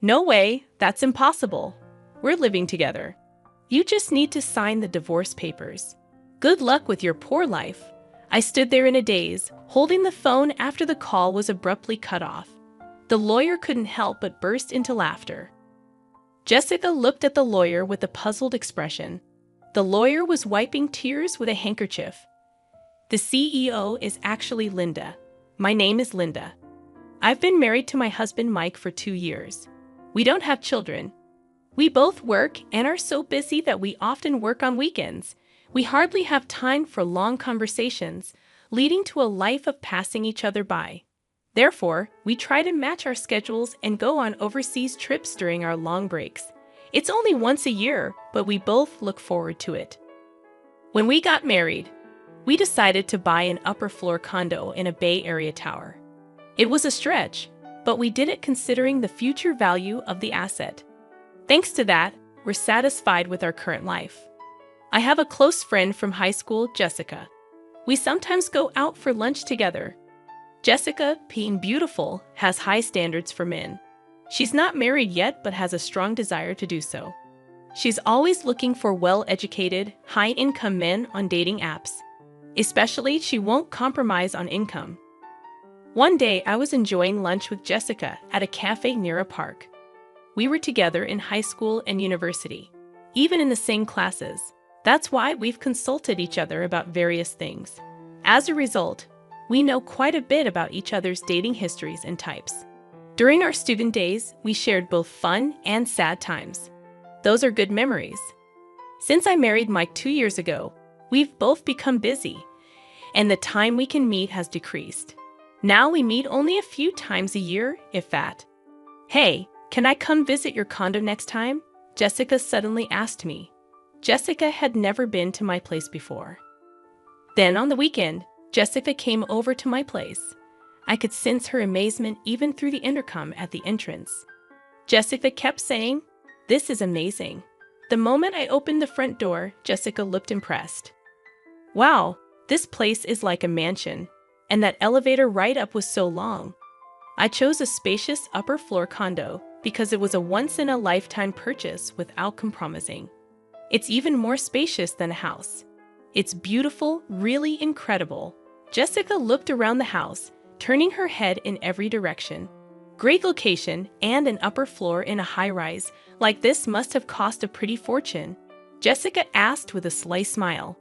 No way, that's impossible. We're living together. You just need to sign the divorce papers. Good luck with your poor life. I stood there in a daze, holding the phone after the call was abruptly cut off. The lawyer couldn't help but burst into laughter. Jessica looked at the lawyer with a puzzled expression. The lawyer was wiping tears with a handkerchief. The CEO is actually Linda. My name is Linda. I've been married to my husband Mike for 2 years. We don't have children. We both work and are so busy that we often work on weekends. We hardly have time for long conversations, leading to a life of passing each other by. Therefore, we try to match our schedules and go on overseas trips during our long breaks. It's only once a year, but we both look forward to it. When we got married, we decided to buy an upper-floor condo in a Bay Area tower. It was a stretch, but we did it considering the future value of the asset. Thanks to that, we're satisfied with our current life. I have a close friend from high school, Jessica. We sometimes go out for lunch together. Jessica, being beautiful, has high standards for men. She's not married yet but has a strong desire to do so. She's always looking for well-educated, high-income men on dating apps. Especially, she won't compromise on income. One day, I was enjoying lunch with Jessica at a cafe near a park. We were together in high school and university, even in the same classes. That's why we've consulted each other about various things. As a result, we know quite a bit about each other's dating histories and types. During our student days, we shared both fun and sad times. Those are good memories. Since I married Mike 2 years ago, we've both become busy, and the time we can meet has decreased. Now we meet only a few times a year, if that. Hey, can I come visit your condo next time? Jessica suddenly asked me. Jessica had never been to my place before. Then on the weekend, Jessica came over to my place. I could sense her amazement even through the intercom at the entrance. Jessica kept saying, "This is amazing." The moment I opened the front door, Jessica looked impressed. "Wow, this place is like a mansion, and that elevator ride up was so long." I chose a spacious upper-floor condo because it was a once-in-a-lifetime purchase without compromising. It's even more spacious than a house. It's beautiful, really incredible. Jessica looked around the house, turning her head in every direction. Great location and an upper floor in a high-rise like this must have cost a pretty fortune. Jessica asked with a sly smile.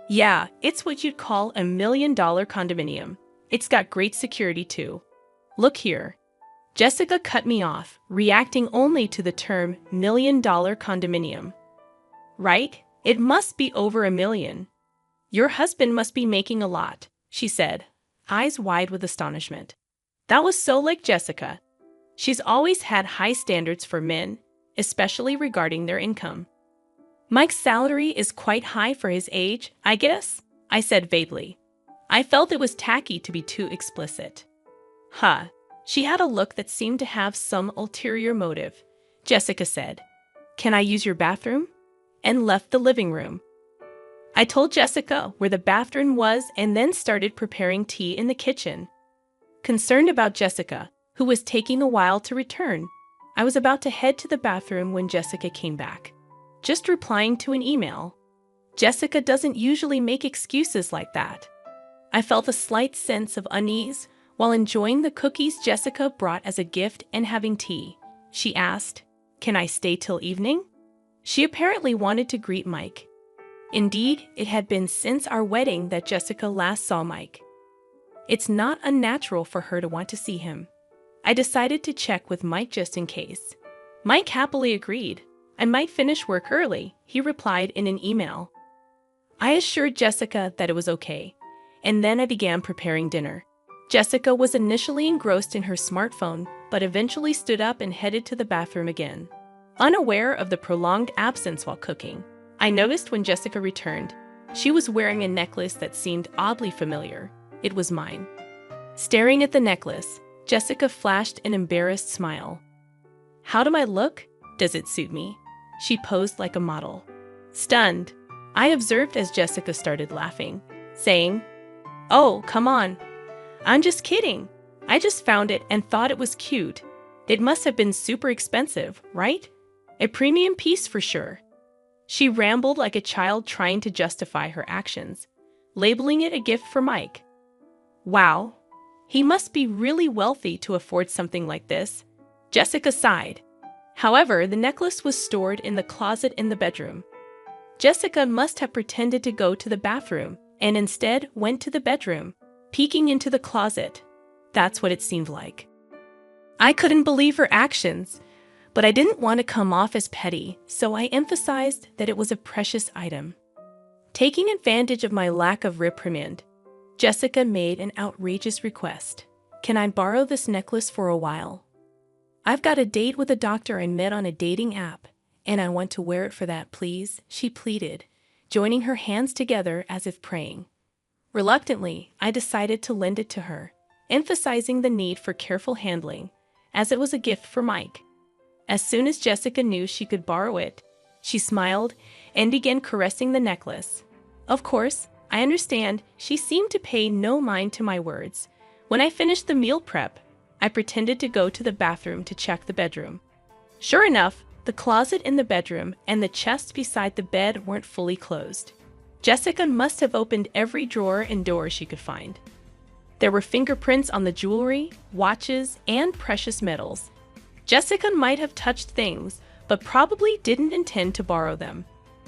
Yeah, it's what you'd call a $1 million condominium. It's got great security too. Look here. Jessica cut me off, reacting only to the term $1 million condominium. Right? It must be over $1 million. Your husband must be making a lot, she said, eyes wide with astonishment. That was so like Jessica. She's always had high standards for men, especially regarding their income. Mike's salary is quite high for his age, I guess, I said vaguely. I felt it was tacky to be too explicit. Huh. She had a look that seemed to have some ulterior motive. Jessica said, "Can I use your bathroom?" and left the living room. I told Jessica where the bathroom was and then started preparing tea in the kitchen. Concerned about Jessica, who was taking a while to return, I was about to head to the bathroom when Jessica came back. Just replying to an email. Jessica doesn't usually make excuses like that. I felt a slight sense of unease while enjoying the cookies Jessica brought as a gift and having tea. She asked, "Can I stay till evening?" She apparently wanted to greet Mike. Indeed, it had been since our wedding that Jessica last saw Mike. It's not unnatural for her to want to see him. I decided to check with Mike just in case. Mike happily agreed. I might finish work early, he replied in an email. I assured Jessica that it was okay, and then I began preparing dinner. Jessica was initially engrossed in her smartphone, but eventually stood up and headed to the bathroom again. Unaware of the prolonged absence while cooking, I noticed when Jessica returned, she was wearing a necklace that seemed oddly familiar. It was mine. Staring at the necklace, Jessica flashed an embarrassed smile. How do I look? Does it suit me? She posed like a model. Stunned, I observed as Jessica started laughing, saying, "Oh, come on. I'm just kidding. I just found it and thought it was cute. It must have been super expensive, right? A premium piece for sure. She rambled like a child trying to justify her actions, labeling it a gift for Mike. Wow, he must be really wealthy to afford something like this, Jessica sighed. However, the necklace was stored in the closet in the bedroom. Jessica must have pretended to go to the bathroom and instead went to the bedroom, peeking into the closet. That's what it seemed like. I couldn't believe her actions, but I didn't want to come off as petty, so I emphasized that it was a precious item. Taking advantage of my lack of reprimand, Jessica made an outrageous request. Can I borrow this necklace for a while? I've got a date with a doctor I met on a dating app, and I want to wear it for that, please, she pleaded, joining her hands together as if praying. Reluctantly, I decided to lend it to her, emphasizing the need for careful handling, as it was a gift for Mike. As soon as Jessica knew she could borrow it, she smiled and began caressing the necklace. Of course, I understand she seemed to pay no mind to my words. When I finished the meal prep, I pretended to go to the bathroom to check the bedroom. Sure enough, the closet in the bedroom and the chest beside the bed weren't fully closed. Jessica must have opened every drawer and door she could find. There were fingerprints on the jewelry, watches, and precious metals. Jessica might have touched things, but probably didn't intend to borrow them.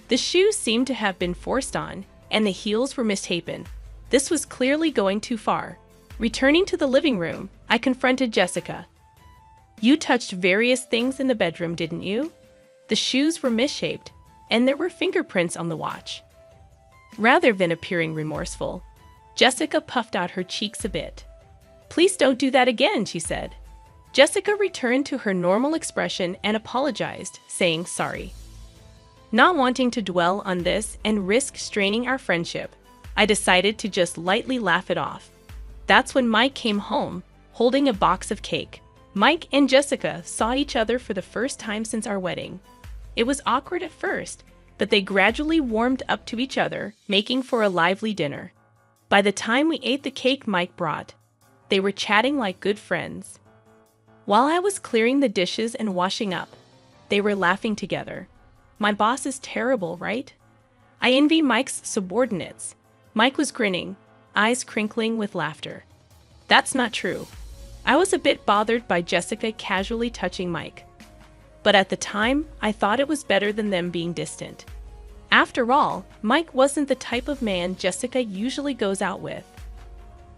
The shoes seemed to have been forced on, and the heels were misshapen. This was clearly going too far. Returning to the living room, I confronted Jessica. You touched various things in the bedroom, didn't you? The shoes were misshaped, and there were fingerprints on the watch. Rather than appearing remorseful, Jessica puffed out her cheeks a bit. Please don't do that again, she said. Jessica returned to her normal expression and apologized, saying sorry. Not wanting to dwell on this and risk straining our friendship, I decided to just lightly laugh it off. That's when Mike came home, holding a box of cake. Mike and Jessica saw each other for the first time since our wedding. It was awkward at first, but they gradually warmed up to each other, making for a lively dinner. By the time we ate the cake Mike brought, they were chatting like good friends. While I was clearing the dishes and washing up, they were laughing together. My boss is terrible, right? I envy Mike's subordinates. Mike was grinning, eyes crinkling with laughter. That's not true. I was a bit bothered by Jessica casually touching Mike. But at the time, I thought it was better than them being distant. After all, Mike wasn't the type of man Jessica usually goes out with.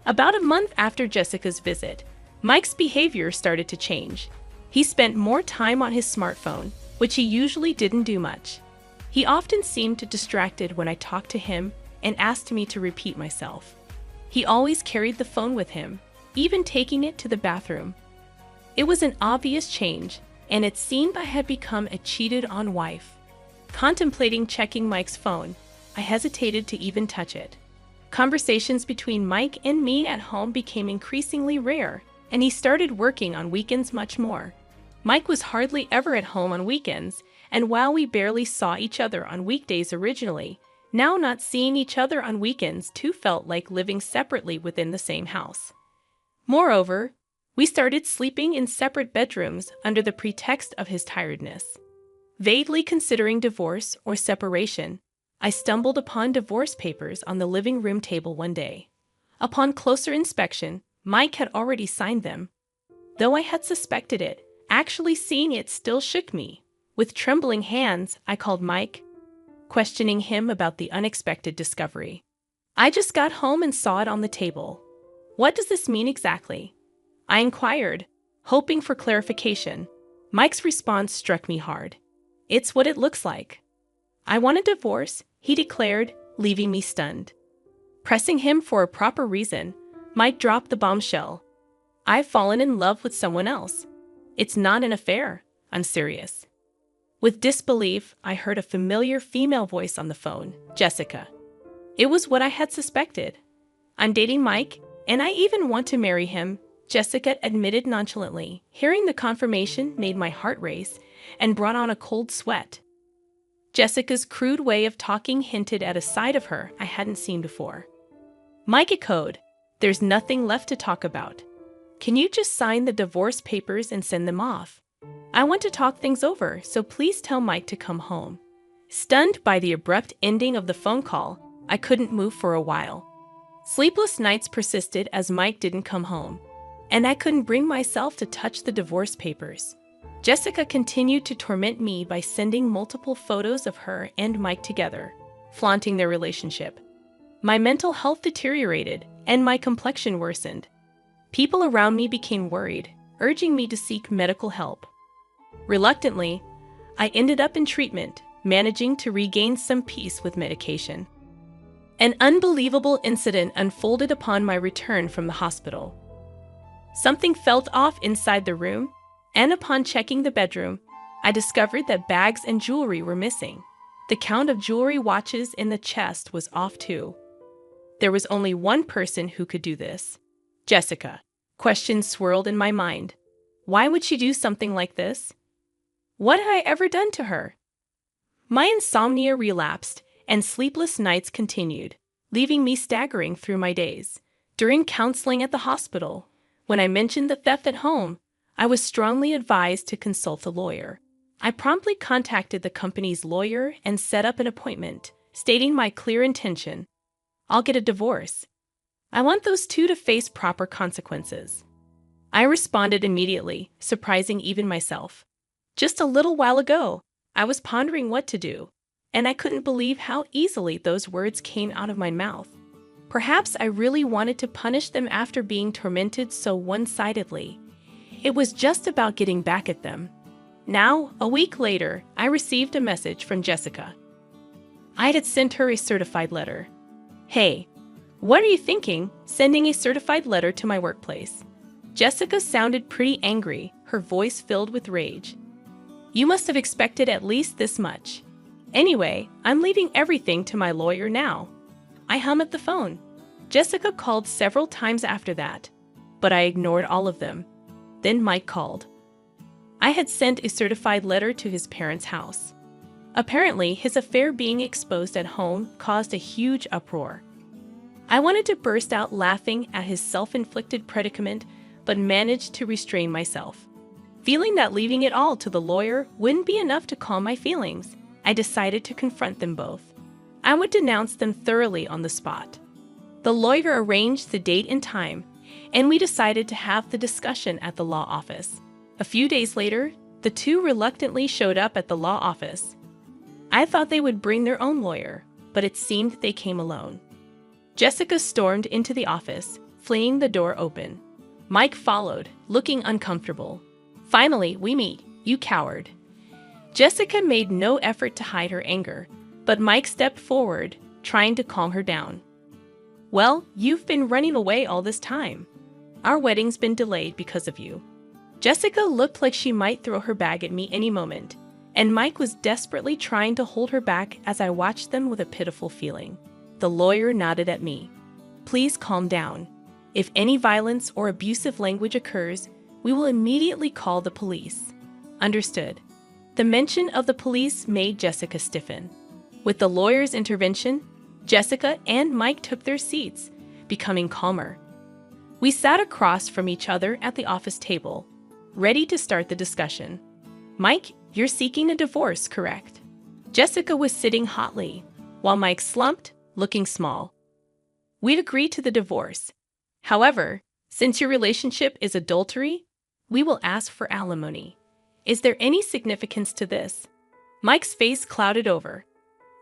About a month after Jessica's visit, Mike's behavior started to change. He spent more time on his smartphone, which he usually didn't do much. He often seemed distracted when I talked to him and asked me to repeat myself. He always carried the phone with him, even taking it to the bathroom. It was an obvious change, and it seemed I had become a cheated-on wife. Contemplating checking Mike's phone, I hesitated to even touch it. Conversations between Mike and me at home became increasingly rare, and he started working on weekends much more. Mike was hardly ever at home on weekends, and while we barely saw each other on weekdays originally, now not seeing each other on weekends too felt like living separately within the same house. Moreover, we started sleeping in separate bedrooms under the pretext of his tiredness. Vaguely considering divorce or separation, I stumbled upon divorce papers on the living room table one day. Upon closer inspection, Mike had already signed them. Though I had suspected it, actually seeing it still shook me. With trembling hands, I called Mike, questioning him about the unexpected discovery. I just got home and saw it on the table. What does this mean exactly? I inquired, hoping for clarification. Mike's response struck me hard. It's what it looks like. I want a divorce, he declared, leaving me stunned. Pressing him for a proper reason, Mike dropped the bombshell. I've fallen in love with someone else. It's not an affair. I'm serious. With disbelief, I heard a familiar female voice on the phone, Jessica. It was what I had suspected. I'm dating Mike, and I even want to marry him, Jessica admitted nonchalantly. Hearing the confirmation made my heart race and brought on a cold sweat. Jessica's crude way of talking hinted at a side of her I hadn't seen before. Mike echoed, "There's nothing left to talk about." Can you just sign the divorce papers and send them off? I want to talk things over, so please tell Mike to come home." Stunned by the abrupt ending of the phone call, I couldn't move for a while. Sleepless nights persisted as Mike didn't come home, and I couldn't bring myself to touch the divorce papers. Jessica continued to torment me by sending multiple photos of her and Mike together, flaunting their relationship. My mental health deteriorated, and my complexion worsened. People around me became worried, urging me to seek medical help. Reluctantly, I ended up in treatment, managing to regain some peace with medication. An unbelievable incident unfolded upon my return from the hospital. Something felt off inside the room, and upon checking the bedroom, I discovered that bags and jewelry were missing. The count of jewelry watches in the chest was off too. There was only one person who could do this. Jessica. Questions swirled in my mind. Why would she do something like this? What had I ever done to her? My insomnia relapsed, and sleepless nights continued, leaving me staggering through my days. During counseling at the hospital, when I mentioned the theft at home, I was strongly advised to consult a lawyer. I promptly contacted the company's lawyer and set up an appointment, stating my clear intention. I'll get a divorce. I want those two to face proper consequences. I responded immediately, surprising even myself. Just a little while ago, I was pondering what to do, and I couldn't believe how easily those words came out of my mouth. Perhaps I really wanted to punish them after being tormented so one-sidedly. It was just about getting back at them. Now, a week later, I received a message from Jessica. I had sent her a certified letter. "Hey, what are you thinking, sending a certified letter to my workplace?" Jessica sounded pretty angry, her voice filled with rage. "You must have expected at least this much. Anyway, I'm leaving everything to my lawyer now." I hummed the phone. Jessica called several times after that, but I ignored all of them. Then Mike called. I had sent a certified letter to his parents' house. Apparently, his affair being exposed at home caused a huge uproar. I wanted to burst out laughing at his self-inflicted predicament, but managed to restrain myself. Feeling that leaving it all to the lawyer wouldn't be enough to calm my feelings, I decided to confront them both. I would denounce them thoroughly on the spot. The lawyer arranged the date and time, and we decided to have the discussion at the law office. A few days later, the two reluctantly showed up at the law office. I thought they would bring their own lawyer, but it seemed they came alone. Jessica stormed into the office, flinging the door open. Mike followed, looking uncomfortable. "Finally, we meet, you coward." Jessica made no effort to hide her anger, but Mike stepped forward, trying to calm her down. "Well, you've been running away all this time. Our wedding's been delayed because of you." Jessica looked like she might throw her bag at me any moment, and Mike was desperately trying to hold her back as I watched them with a pitiful feeling. The lawyer nodded at me. "Please calm down. If any violence or abusive language occurs, we will immediately call the police." Understood. The mention of the police made Jessica stiffen. With the lawyer's intervention, Jessica and Mike took their seats, becoming calmer. We sat across from each other at the office table, ready to start the discussion. "Mike, you're seeking a divorce, correct?" Jessica was sitting hotly, while Mike slumped, looking small. "We've agreed to the divorce. However, since your relationship is adultery, we will ask for alimony. Is there any significance to this?" Mike's face clouded over.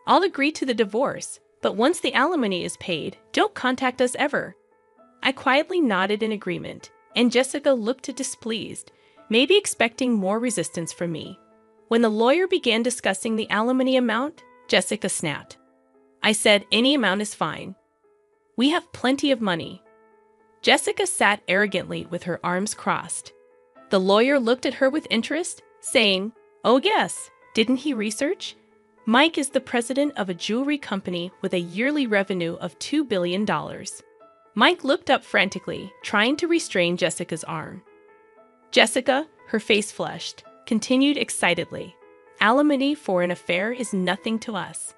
"I'll agree to the divorce, but once the alimony is paid, don't contact us ever." I quietly nodded in agreement, and Jessica looked displeased, maybe expecting more resistance from me. When the lawyer began discussing the alimony amount, Jessica snapped. I said, "Any amount is fine. We have plenty of money." Jessica sat arrogantly with her arms crossed. The lawyer looked at her with interest, saying, "Oh yes, didn't he research? Mike is the president of a jewelry company with a yearly revenue of $2 billion. Mike looked up frantically, trying to restrain Jessica's arm. Jessica, her face flushed, continued excitedly, "Alimony for an affair is nothing to us.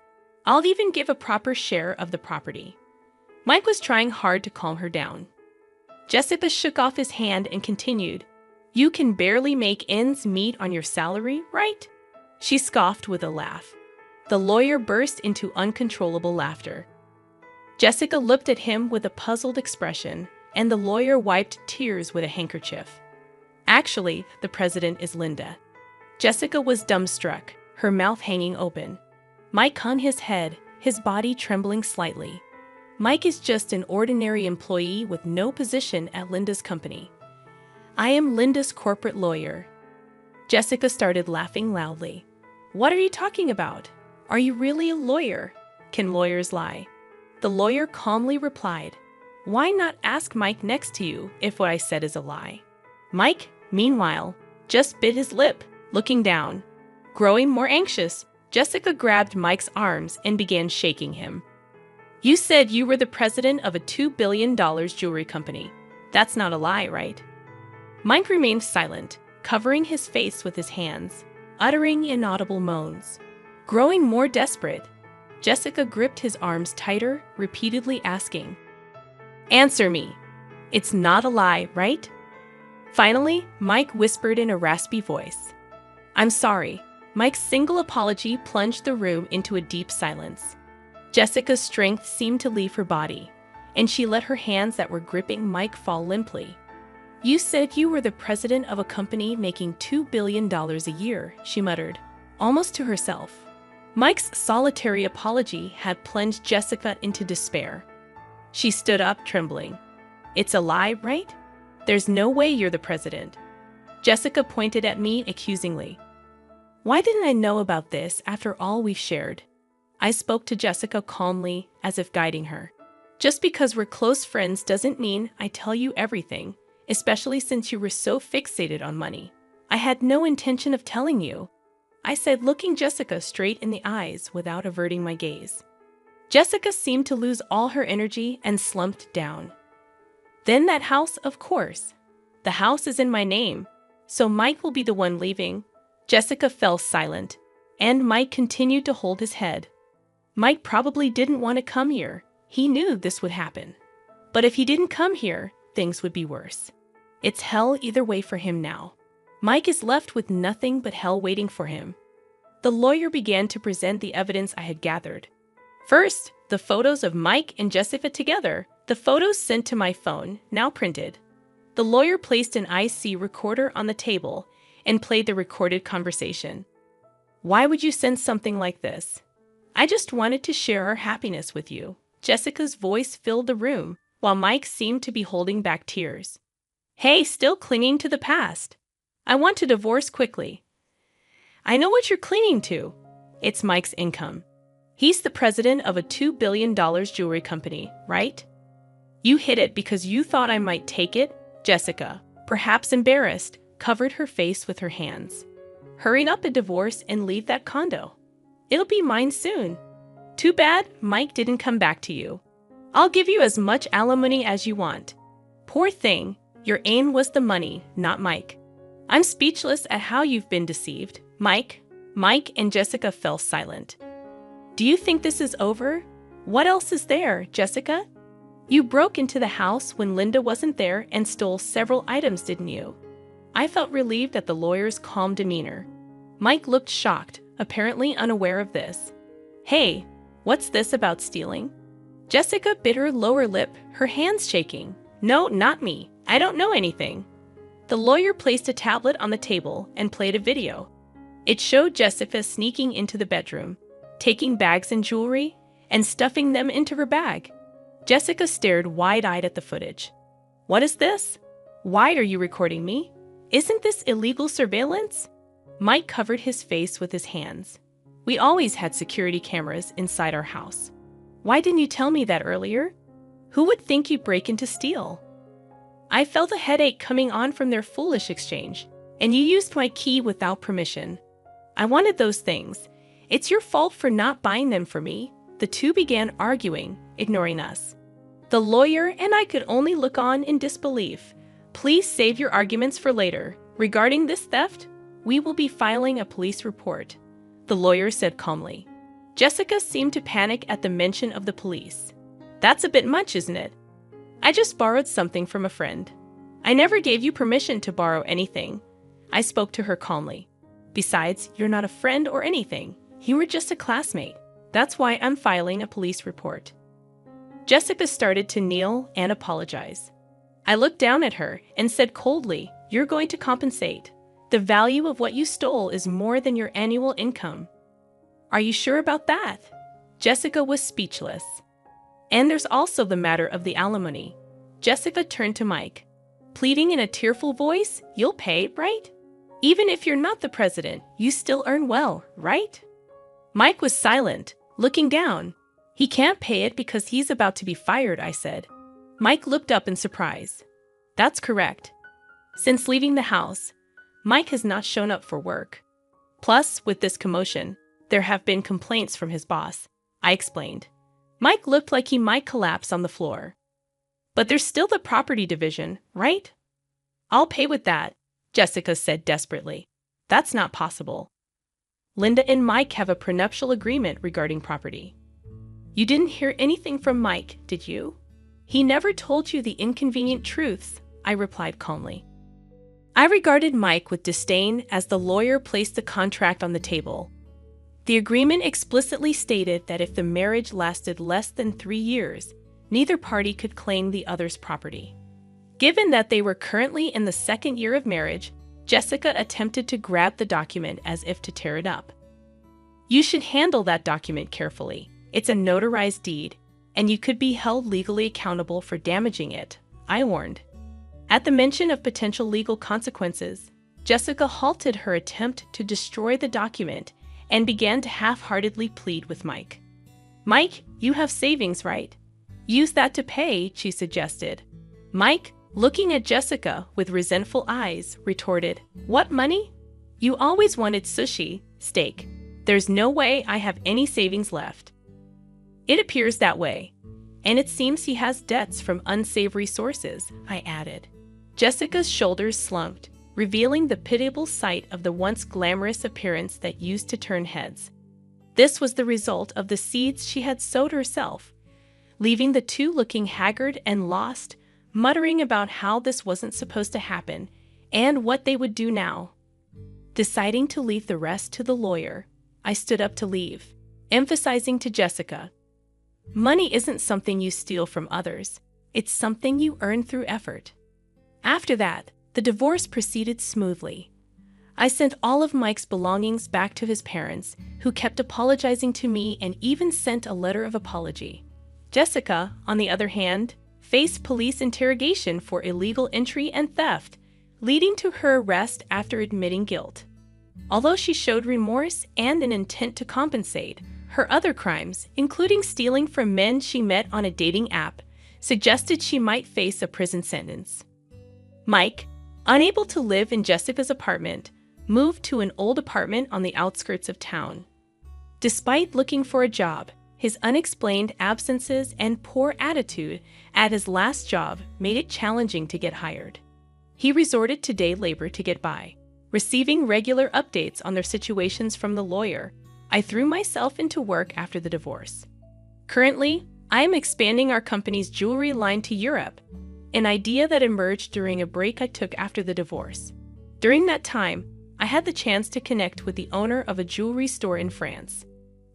I'll even give a proper share of the property." Mike was trying hard to calm her down. Jessica shook off his hand and continued, "You can barely make ends meet on your salary, right?" She scoffed with a laugh. The lawyer burst into uncontrollable laughter. Jessica looked at him with a puzzled expression, and the lawyer wiped tears with a handkerchief. "Actually, the president is Linda." Jessica was dumbstruck, her mouth hanging open. Mike hung his head, his body trembling slightly. "Mike is just an ordinary employee with no position at Linda's company. I am Linda's corporate lawyer." Jessica started laughing loudly. "What are you talking about? Are you really a lawyer? Can lawyers lie?" The lawyer calmly replied, "Why not ask Mike next to you if what I said is a lie?" Mike, meanwhile, just bit his lip, looking down. Growing more anxious, Jessica grabbed Mike's arms and began shaking him. "You said you were the president of a $2 billion jewelry company. That's not a lie, right?" Mike remained silent, covering his face with his hands, uttering inaudible moans. Growing more desperate, Jessica gripped his arms tighter, repeatedly asking, "Answer me. It's not a lie, right?" Finally, Mike whispered in a raspy voice, "I'm sorry." Mike's single apology plunged the room into a deep silence. Jessica's strength seemed to leave her body, and she let her hands that were gripping Mike fall limply. "You said you were the president of a company making $2 billion a year," she muttered, almost to herself. Mike's solitary apology had plunged Jessica into despair. She stood up, trembling. "It's a lie, right? There's no way you're the president." Jessica pointed at me accusingly. "Why didn't I know about this after all we've shared?" I spoke to Jessica calmly, as if guiding her. "Just because we're close friends doesn't mean I tell you everything, especially since you were so fixated on money. I had no intention of telling you," I said, looking Jessica straight in the eyes without averting my gaze. Jessica seemed to lose all her energy and slumped down. "Then that house, of course. The house is in my name, so Mike will be the one leaving." Jessica fell silent, and Mike continued to hold his head. Mike probably didn't want to come here. He knew this would happen. But if he didn't come here, things would be worse. It's hell either way for him now. Mike is left with nothing but hell waiting for him. The lawyer began to present the evidence I had gathered. First, the photos of Mike and Jessica together, the photos sent to my phone, now printed. The lawyer placed an IC recorder on the table and played the recorded conversation. "Why would you send something like this?" "I just wanted to share our happiness with you." Jessica's voice filled the room, while Mike seemed to be holding back tears. "Hey, still clinging to the past. I want to divorce quickly." "I know what you're clinging to. It's Mike's income. He's the president of a $2 billion jewelry company, right?" "You hid it because you thought I might take it?" Jessica, perhaps embarrassed, covered her face with her hands. "Hurry up a divorce and leave that condo. It'll be mine soon. Too bad Mike didn't come back to you. I'll give you as much alimony as you want." "Poor thing, your aim was the money, not Mike." "I'm speechless at how you've been deceived, Mike." Mike and Jessica fell silent. "Do you think this is over? What else is there, Jessica? You broke into the house when Linda wasn't there and stole several items, didn't you?" I felt relieved at the lawyer's calm demeanor. Mike looked shocked, apparently unaware of this. "Hey, what's this about stealing?" Jessica bit her lower lip, her hands shaking. "No, not me. I don't know anything." The lawyer placed a tablet on the table and played a video. It showed Jessica sneaking into the bedroom, taking bags and jewelry, and stuffing them into her bag. Jessica stared wide-eyed at the footage. "What is this? Why are you recording me? Isn't this illegal surveillance?" Mike covered his face with his hands. "We always had security cameras inside our house. Why didn't you tell me that earlier? Who would think you'd break in to steal?" "I felt a headache coming on from their foolish exchange, and you used my key without permission. I wanted those things. It's your fault for not buying them for me." The two began arguing, ignoring us. The lawyer and I could only look on in disbelief. "Please save your arguments for later. Regarding this theft, we will be filing a police report," the lawyer said calmly. Jessica seemed to panic at the mention of the police. "That's a bit much, isn't it?" I just borrowed something from a friend. I never gave you permission to borrow anything. I spoke to her calmly. Besides, you're not a friend or anything. You were just a classmate. That's why I'm filing a police report. Jessica started to kneel and apologize. I looked down at her and said coldly, "You're going to compensate. The value of what you stole is more than your annual income." "Are you sure about that?" Jessica was speechless. "And there's also the matter of the alimony." Jessica turned to Mike, pleading in a tearful voice, "You'll pay, right? Even if you're not the president, you still earn well, right?" Mike was silent, looking down. "He can't pay it because he's about to be fired," I said. Mike looked up in surprise. "That's correct. Since leaving the house, Mike has not shown up for work. Plus, with this commotion, there have been complaints from his boss," I explained. Mike looked like he might collapse on the floor. "But there's still the property division, right?" "I'll pay with that," Jessica said desperately. "That's not possible. Linda and Mike have a prenuptial agreement regarding property." "You didn't hear anything from Mike, did you?" "He never told you the inconvenient truths," I replied calmly. I regarded Mike with disdain as the lawyer placed the contract on the table. The agreement explicitly stated that if the marriage lasted less than 3 years, neither party could claim the other's property. Given that they were currently in the 2nd year of marriage, Jessica attempted to grab the document as if to tear it up. "You should handle that document carefully. It's a notarized deed, and you could be held legally accountable for damaging it," I warned. At the mention of potential legal consequences, Jessica halted her attempt to destroy the document and began to half-heartedly plead with Mike. "Mike, you have savings, right? Use that to pay," she suggested. Mike, looking at Jessica with resentful eyes, retorted, "What money? You always wanted sushi, steak. There's no way I have any savings left." "It appears that way. And it seems he has debts from unsavory sources," I added. Jessica's shoulders slumped, revealing the pitiable sight of the once glamorous appearance that used to turn heads. This was the result of the seeds she had sowed herself, leaving the two looking haggard and lost, muttering about how this wasn't supposed to happen and what they would do now. Deciding to leave the rest to the lawyer, I stood up to leave, emphasizing to Jessica, "Money isn't something you steal from others. It's something you earn through effort." After that, the divorce proceeded smoothly. I sent all of Mike's belongings back to his parents, who kept apologizing to me and even sent a letter of apology. Jessica, on the other hand, faced police interrogation for illegal entry and theft, leading to her arrest after admitting guilt. Although she showed remorse and an intent to compensate, her other crimes, including stealing from men she met on a dating app, suggested she might face a prison sentence. Mike, unable to live in Jessica's apartment, moved to an old apartment on the outskirts of town. Despite looking for a job, his unexplained absences and poor attitude at his last job made it challenging to get hired. He resorted to day labor to get by, receiving regular updates on their situations from the lawyer. I threw myself into work after the divorce. Currently, I am expanding our company's jewelry line to Europe, an idea that emerged during a break I took after the divorce. During that time, I had the chance to connect with the owner of a jewelry store in France.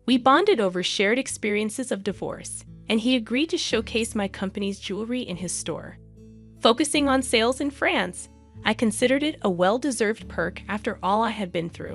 We bonded over shared experiences of divorce, and he agreed to showcase my company's jewelry in his store. Focusing on sales in France, I considered it a well-deserved perk after all I had been through.